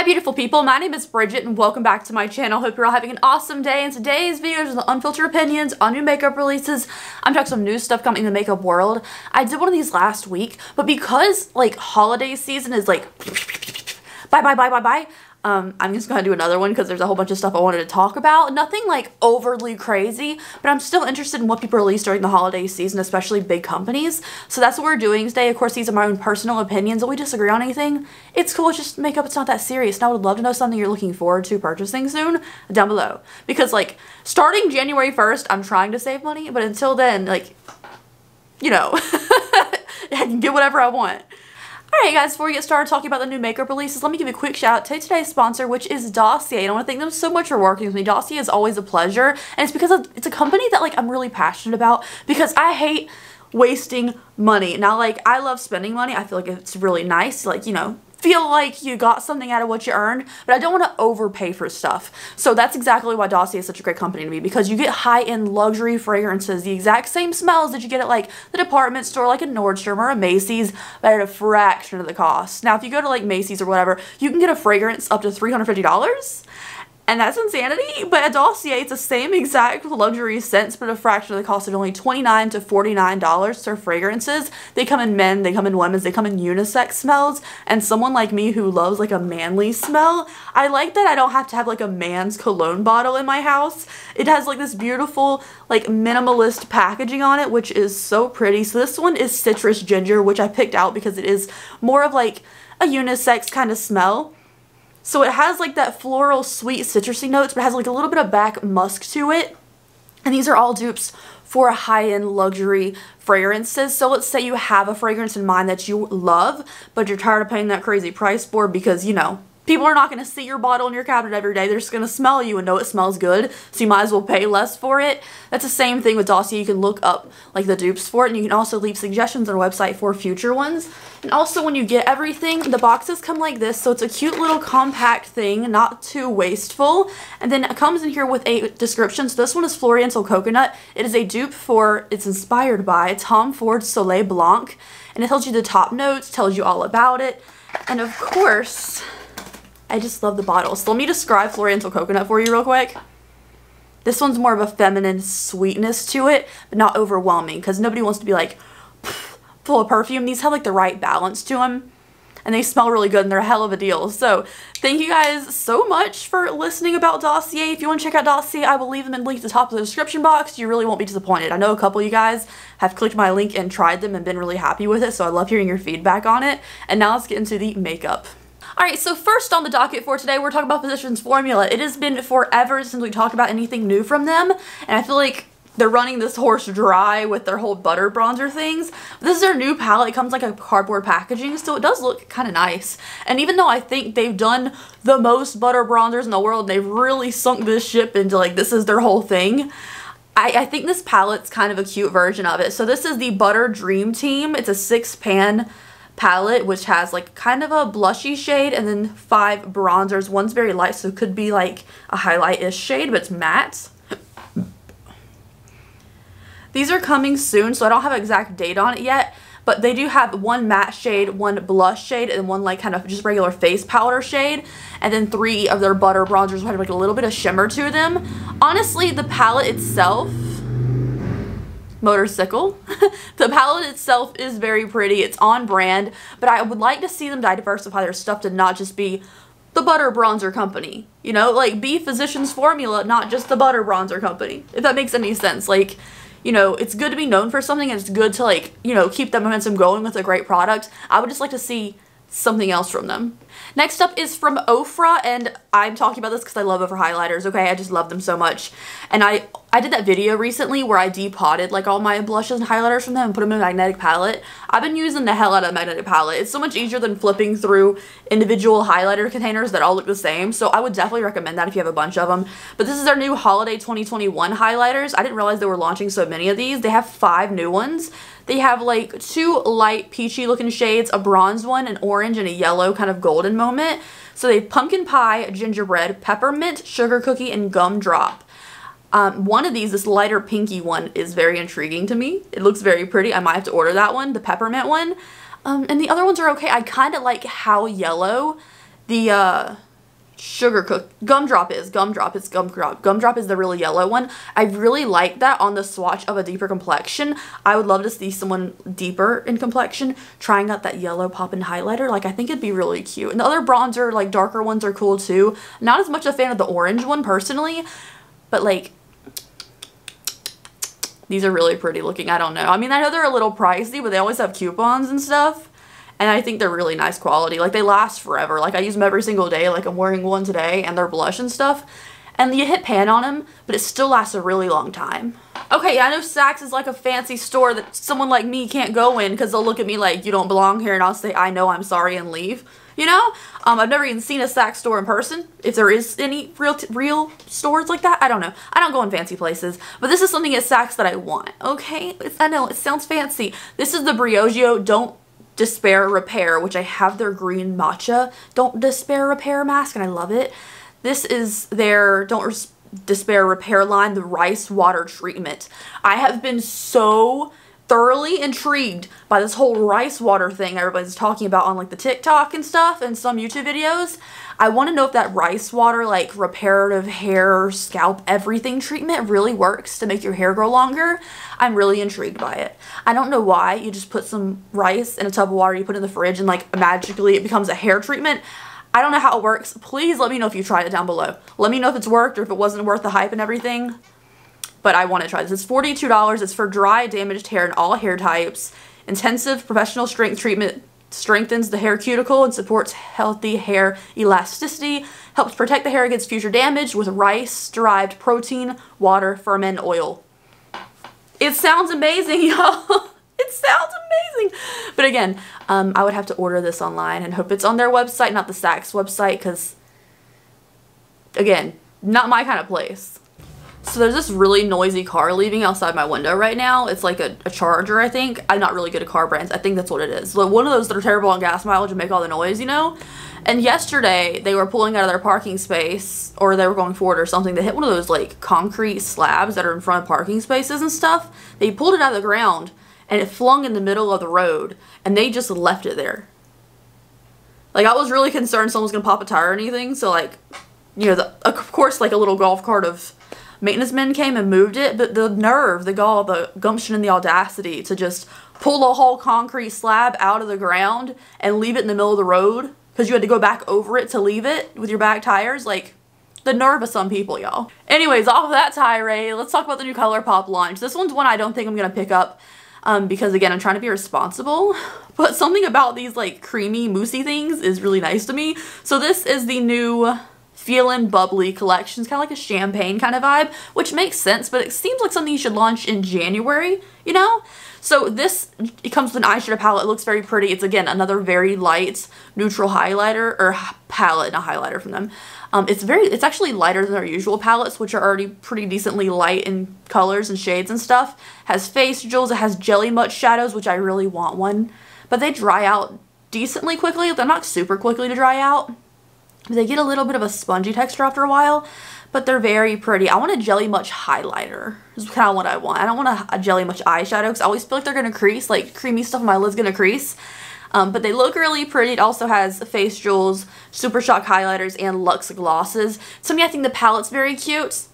beautiful people, my name is Bridget and welcome back to my channel. Hope you're all having an awesome day, and today's video is the unfiltered opinions on new makeup releases. I'm talking some new stuff coming in the makeup world. I did one of these last week, but because like holiday season is like bye, I'm just gonna do another one because there's a whole bunch of stuff I wanted to talk about. Nothing like overly crazy, but I'm still interested in what people release during the holiday season, especially big companies. So that's what we're doing today. Of course, these are my own personal opinions. If we disagree on anything, it's cool. It's just makeup. It's not that serious. And I would love to know something you're looking forward to purchasing soon down below. Because like starting January 1st, I'm trying to save money, but until then, like, you know, I can get whatever I want. Alright guys, before we get started talking about the new makeup releases, let me give a quick shout out to today's sponsor, which is Dossier. And I want to thank them so much for working with me. Dossier is always a pleasure, and it's because it's a company that like I'm really passionate about, because I hate wasting money. Now like I love spending money. I feel like it's really nice, like, you know, feel like you got something out of what you earned, but I don't want to overpay for stuff. So that's exactly why Dossier is such a great company to me, because you get high-end luxury fragrances, the exact same smells that you get at like the department store, like a Nordstrom or a Macy's, but at a fraction of the cost. Now if you go to like Macy's or whatever, you can get a fragrance up to $350. And that's insanity, but at Dossier, it's the same exact luxury scents, but a fraction of the cost of only $29 to $49 for fragrances. They come in men, they come in women's, they come in unisex smells, and someone like me who loves like a manly smell, I like that I don't have to have like a man's cologne bottle in my house. It has like this beautiful like minimalist packaging on it, which is so pretty. So this one is Citrus Ginger, which I picked out because it is more of like a unisex kind of smell. So it has like that floral, sweet, citrusy notes, but it has like a little bit of back musk to it. And these are all dupes for high-end luxury fragrances. So let's say you have a fragrance in mind that you love, but you're tired of paying that crazy price for because, you know, people are not going to see your bottle in your cabinet every day. They're just going to smell you and know it smells good, so you might as well pay less for it. That's the same thing with Dossier. You can look up like the dupes for it, and you can also leave suggestions on our website for future ones. And also when you get everything, the boxes come like this, so it's a cute little compact thing, not too wasteful. And then it comes in here with a description. So this one is Floriental Coconut. It is a dupe for, it's inspired by Tom Ford's Soleil Blanc, and it tells you the top notes, tells you all about it. And of course, I just love the bottle. So let me describe Floriental Coconut for you real quick. This one's more of a feminine sweetness to it, but not overwhelming, because nobody wants to be like full of perfume. These have like the right balance to them, and they smell really good, and they're a hell of a deal. So thank you guys so much for listening about Dossier. If you want to check out Dossier, I will leave them in the link at the top of the description box. You really won't be disappointed. I know a couple of you guys have clicked my link and tried them and been really happy with it, so I love hearing your feedback on it. And now let's get into the makeup. Alright, so first on the docket for today, we're talking about Physicians Formula. It has been forever since we talked about anything new from them, and I feel like they're running this horse dry with their whole butter bronzer things. This is their new palette. It comes like a cardboard packaging, so it does look kind of nice. And even though I think they've done the most butter bronzers in the world, they've really sunk this ship into like this is their whole thing, I think this palette's kind of a cute version of it. So this is the Butter Dream Team. It's a 6-pan palette, which has like kind of a blushy shade and then 5 bronzers. One's very light, so it could be like a highlight-ish shade, but it's matte. These are coming soon, so I don't have an exact date on it yet, but they do have one matte shade, one blush shade, and one like kind of just regular face powder shade, and then 3 of their butter bronzers will have like a little bit of shimmer to them. Honestly, the palette itself, motorcycle. The palette itself is very pretty. It's on brand, but I would like to see them diversify their stuff to not just be the butter bronzer company. You know, like be Physicians Formula, not just the butter bronzer company. If that makes any sense. Like, you know, it's good to be known for something, and it's good to like, you know, keep the momentum going with a great product. I would just like to see something else from them. Next up is from Ofra, and I'm talking about this because I love Ofra highlighters, okay? I just love them so much. And I did that video recently where I depotted like all my blushes and highlighters from them and put them in a magnetic palette. I've been using the hell out of the magnetic palette. It's so much easier than flipping through individual highlighter containers that all look the same, so I would definitely recommend that if you have a bunch of them. But this is their new Holiday 2021 highlighters. I didn't realize they were launching so many of these. They have 5 new ones. They have like 2 light peachy looking shades, a bronze one, an orange, and a yellow kind of golden moment. So they have pumpkin pie, gingerbread, peppermint, sugar cookie, and gumdrop. One of these, this lighter pinky one, is very intriguing to me. It looks very pretty. I might have to order that one, the peppermint one. And the other ones are okay. I kind of like how yellow the Gumdrop is the really yellow one. I really like that on the swatch of a deeper complexion. I would love to see someone deeper in complexion trying out that yellow pop-in highlighter. Like, I think it'd be really cute. And the other bronzer, like darker ones, are cool too. Not as much a fan of the orange one personally, but like these are really pretty looking. I don't know. I mean, I know they're a little pricey, but they always have coupons and stuff. And I think they're really nice quality. Like, they last forever. Like, I use them every single day. Like, I'm wearing one today, and they're blush and stuff. And you hit pan on them, but it still lasts a really long time. Okay, yeah, I know Saks is like a fancy store that someone like me can't go in because they'll look at me like, you don't belong here, and I'll say, I know, I'm sorry, and leave. You know? I've never even seen a Saks store in person. If there is any real stores like that, I don't know. I don't go in fancy places. But this is something at Saks that I want, okay? I know, it sounds fancy. This is the Briogeo Don't Despair Repair, which I have their green matcha Don't Despair Repair mask, and I love it. This is their Don't Despair Repair line, the rice water treatment. I have been so thoroughly intrigued by this whole rice water thing everybody's talking about on like the TikTok and stuff and some YouTube videos. I want to know if that rice water, like reparative hair, scalp, everything treatment really works to make your hair grow longer. I'm really intrigued by it. I don't know why. You just put some rice in a tub of water, you put it in the fridge, and like magically it becomes a hair treatment. I don't know how it works. Please let me know if you tried it down below. Let me know if it's worked or if it wasn't worth the hype and everything. But I want to try this. It's $42. It's for dry, damaged hair in all hair types. Intensive professional strength treatment strengthens the hair cuticle and supports healthy hair elasticity. Helps protect the hair against future damage with rice-derived protein, water, ferment, oil. It sounds amazing, y'all. It sounds amazing. But again, I would have to order this online and hope it's on their website, not the Saks website, because, again, not my kind of place. So there's this really noisy car leaving outside my window right now. It's like a Charger, I think. I'm not really good at car brands. I think that's what it is. Like one of those that are terrible on gas mileage and make all the noise, you know? And yesterday, they were pulling out of their parking space, or they were going forward or something. They hit one of those, like, concrete slabs that are in front of parking spaces and stuff. They pulled it out of the ground, and it flung in the middle of the road, and they just left it there. Like, I was really concerned someone was going to pop a tire or anything, so, like, you know, of course, like, a little golf cart of maintenance men came and moved it, but the nerve, the gall, the gumption, and the audacity to just pull a whole concrete slab out of the ground and leave it in the middle of the road because you had to go back over it to leave it with your back tires, like, the nerve of some people, y'all. Anyways, off of that tirade, let's talk about the new Colourpop launch. This one's one I don't think I'm going to pick up because, again, I'm trying to be responsible, but something about these, like, creamy, moussey things is really nice to me. So this is the new Feelin' Bubbly collection. It's kind of like a champagne kind of vibe, which makes sense, but it seems like something you should launch in January, you know? So this, it comes with an eyeshadow palette. It looks very pretty. It's, again, another very light neutral highlighter, or palette, not highlighter from them. It's actually lighter than their usual palettes, which are already pretty decently light in colors and shades and stuff. Has face jewels. It has Jelly Much shadows, which I really want one, but they dry out decently quickly. They're not super quickly to dry out. They get a little bit of a spongy texture after a while, but they're very pretty. I want a Jelly Much highlighter. Is kind of what I want. I don't want a Jelly Much eyeshadow because I always feel like they're going to crease. Like, creamy stuff on my lid's going to crease. But they look really pretty. It also has face jewels, Super Shock highlighters, and luxe glosses. To me, I think the palette's very cute.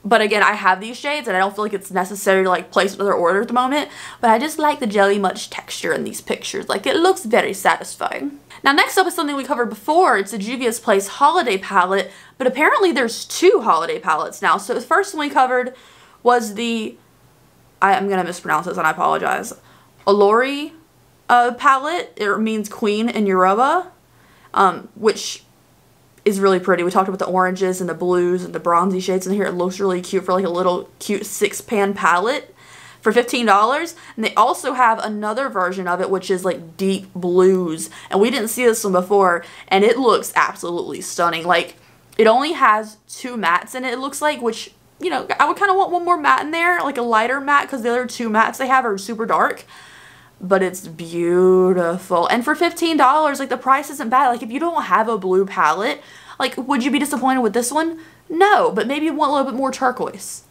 But again, I have these shades and I don't feel like it's necessary to like place another order at the moment. But I just like the Jelly Much texture in these pictures. Like, it looks very satisfying. Now next up is something we covered before. It's a Juvia's Place holiday palette. But apparently there's two holiday palettes now. So the first one we covered was the, I'm going to mispronounce this and I apologize, Olori palette. It means queen in Yoruba. Which is really pretty. We talked about the oranges and the blues and the bronzy shades in here. It looks really cute for like a little cute 6-pan palette for $15. And they also have another version of it which is like deep blues. And we didn't see this one before and it looks absolutely stunning. Like, it only has 2 mattes in it, it looks like, which, you know, I would kind of want one more matte in there, like a lighter matte, because the other 2 mattes they have are super dark. But it's beautiful. And for $15, like, the price isn't bad. Like, if you don't have a blue palette, like, would you be disappointed with this one? No, but maybe you want a little bit more turquoise.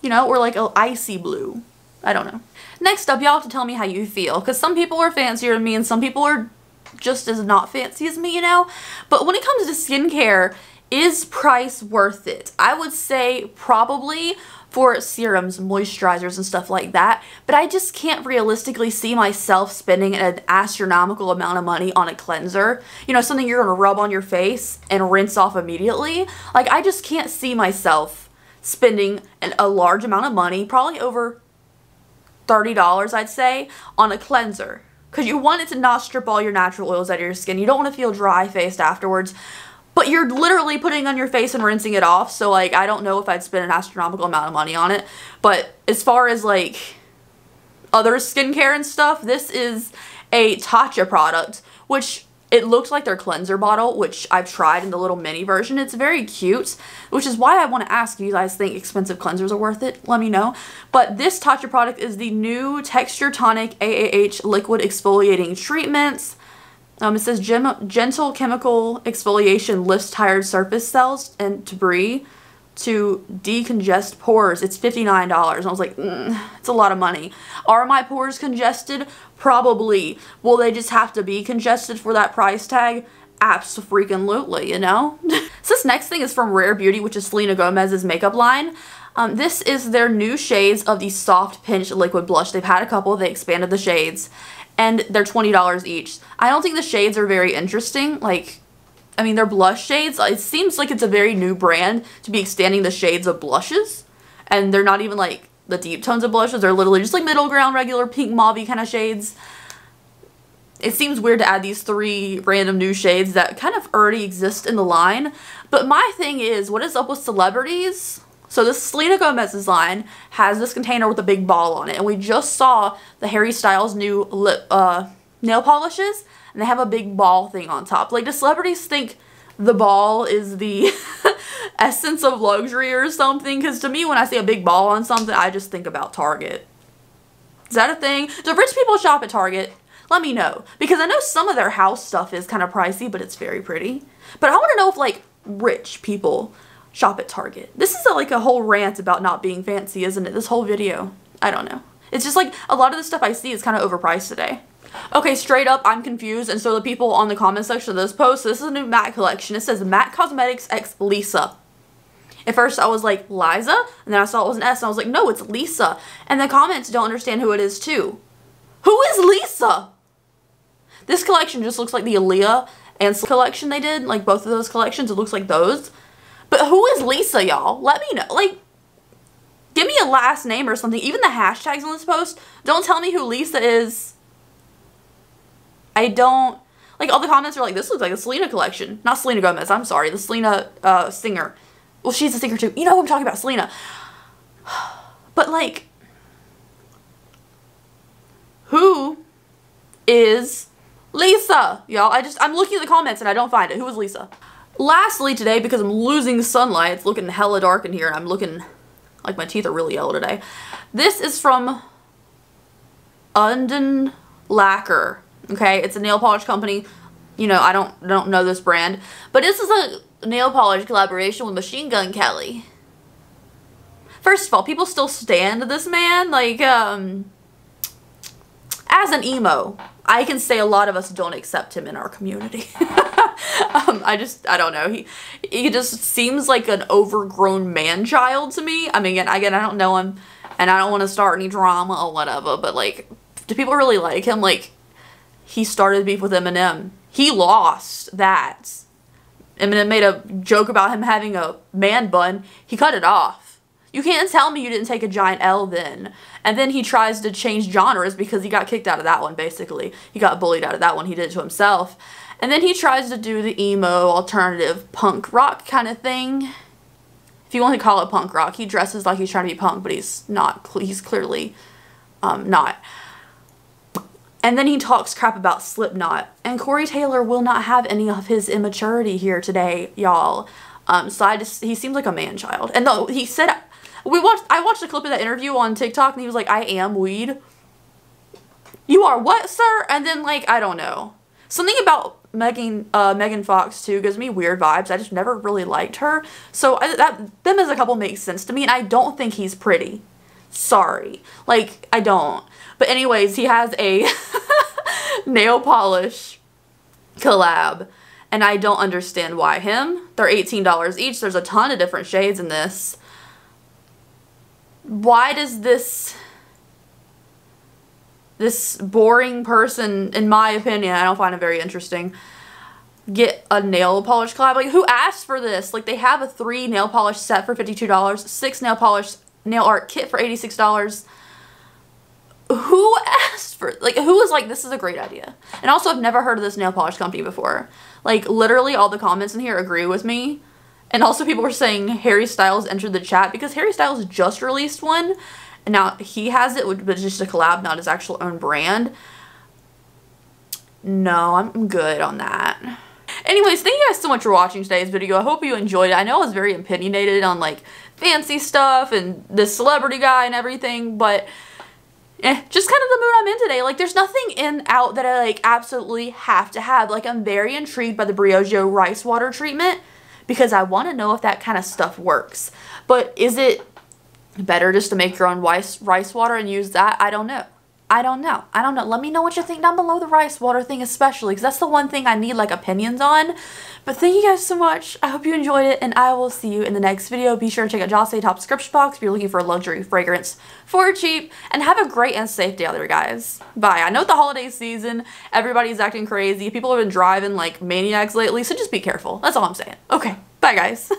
You know, or like an icy blue. I don't know. Next up, y'all have to tell me how you feel. Because some people are fancier than me and some people are just as not fancy as me, you know? But when it comes to skincare, is price worth it? I would say probably for serums, moisturizers, and stuff like that, but I just can't realistically see myself spending an astronomical amount of money on a cleanser. You know, something you're gonna rub on your face and rinse off immediately. Like, I just can't see myself spending a large amount of money, probably over $30, I'd say, on a cleanser. Because you want it to not strip all your natural oils out of your skin. You don't want to feel dry-faced afterwards. But you're literally putting it on your face and rinsing it off. So, like, I don't know if I'd spend an astronomical amount of money on it. But as far as, like, other skincare and stuff, this is a Tatcha product, which it looks like their cleanser bottle, which I've tried in the little mini version. It's very cute, which is why I want to ask if you guys think expensive cleansers are worth it. Let me know. But this Tatcha product is the new Texture Tonic AAH Liquid Exfoliating Treatments. It says gentle chemical exfoliation lifts tired surface cells and debris to decongest pores. It's $59. I was like, it's a lot of money. Are my pores congested? Probably. Will they just have to be congested for that price tag? Abso-freaking-lutely, you know? So this next thing is from Rare Beauty, which is Selena Gomez's makeup line. This is their new shades of the Soft Pinch Liquid Blush. They've had a couple. They expanded the shades. And they're $20 each. I don't think the shades are very interesting. Like, I mean, they're blush shades. It seems like it's a very new brand to be extending the shades of blushes. And they're not even like the deep tones of blushes. They're literally just like middle ground, regular pink mauve-y kind of shades. It seems weird to add these 3 random new shades that kind of already exist in the line. But my thing is, what is up with celebrities? So this Selena Gomez's line has this container with a big ball on it. And we just saw the Harry Styles new nail polishes. And they have a big ball thing on top. Like, do celebrities think the ball is the essence of luxury or something? Because to me, when I see a big ball on something, I just think about Target. Is that a thing? Do rich people shop at Target? Let me know. Because I know some of their house stuff is kind of pricey, but it's very pretty. But I want to know if, like, rich people shop at Target. This is like a whole rant about not being fancy, isn't it? This whole video. I don't know. It's just like a lot of the stuff I see is kind of overpriced today. Okay, straight up, I'm confused. And so the people on the comment section of this post, this is a new MAC collection. It says MAC Cosmetics X Lisa. At first I was like, Liza? And then I saw it was an S and I was like, no, it's Lisa. And the comments don't understand who it is too. Who is Lisa? This collection just looks like the Aaliyah and collection they did. Like both of those collections, it looks like those. But who is Lisa, y'all? Let me know. Like, give me a last name or something. Even the hashtags on this post, don't tell me who Lisa is. I don't, like, all the comments are like, this looks like a Selena collection. Not Selena Gomez, I'm sorry. The Selena singer. Well, she's a singer too. You know who I'm talking about, Selena. But, like, who is Lisa? Y'all, I'm looking at the comments and I don't find it. Who is Lisa? Lastly today, because I'm losing sunlight, it's looking hella dark in here and I'm looking like my teeth are really yellow today. This is from Unden Lacquer. Okay, it's a nail polish company. You know, I don't know this brand, but this is a nail polish collaboration with Machine Gun Kelly. First of all, people still stand this man. Like, as an emo, I can say a lot of us don't accept him in our community. I don't know. He just seems like an overgrown man-child to me. I mean, again, I don't know him, and I don't want to start any drama or whatever, but, like, do people really like him? Like, he started beef with Eminem. He lost that. Eminem made a joke about him having a man bun. He cut it off. You can't tell me you didn't take a giant L then. And then he tries to change genres because he got kicked out of that one, basically. He got bullied out of that one. He did it to himself. And then he tries to do the emo, alternative, punk rock kind of thing. If you want to call it punk rock, he dresses like he's trying to be punk, but he's not. He's clearly not. And then he talks crap about Slipknot. And Corey Taylor will not have any of his immaturity here today, y'all. So he seems like a man-child. And though he said, I watched a clip of that interview on TikTok and he was like, I am weed. You are what, sir? And then, like, I don't know. Something about Megan Fox too gives me weird vibes. I just never really liked her. So them as a couple makes sense to me, and I don't think he's pretty. Sorry. Like, I don't. But anyways, he has a nail polish collab. And I don't understand why him. They're $18 each. There's a ton of different shades in this. Why does this boring person, in my opinion, I don't find it very interesting, get a nail polish collab? Like, who asked for this? Like, they have a 3 nail polish set for $52, 6 nail art kit for $86. Who asked for, like, who was like, this is a great idea? And also, I've never heard of this nail polish company before. Like, literally all the comments in here agree with me. And also people were saying Harry Styles entered the chat because Harry Styles just released one. And now he has it, but it's just a collab, not his actual own brand. No, I'm good on that. Anyways, thank you guys so much for watching today's video. I hope you enjoyed it. I know I was very opinionated on, like, fancy stuff and this celebrity guy and everything, but just kind of the mood I'm in today. Like, there's nothing out that I, like, absolutely have to have. Like, I'm very intrigued by the Briogeo rice water treatment because I want to know if that kind of stuff works. But is it better just to make your own rice water and use that? I don't know. I don't know. Let me know what you think down below the rice water thing especially, because that's the one thing I need, like, opinions on. But thank you guys so much. I hope you enjoyed it, and I will see you in the next video. Be sure to check out Saucy top description box if you're looking for a luxury fragrance for cheap. And have a great and safe day out there, guys. Bye. I know the holiday season, everybody's acting crazy. People have been driving like maniacs lately, so just be careful. That's all I'm saying. Okay. Bye, guys.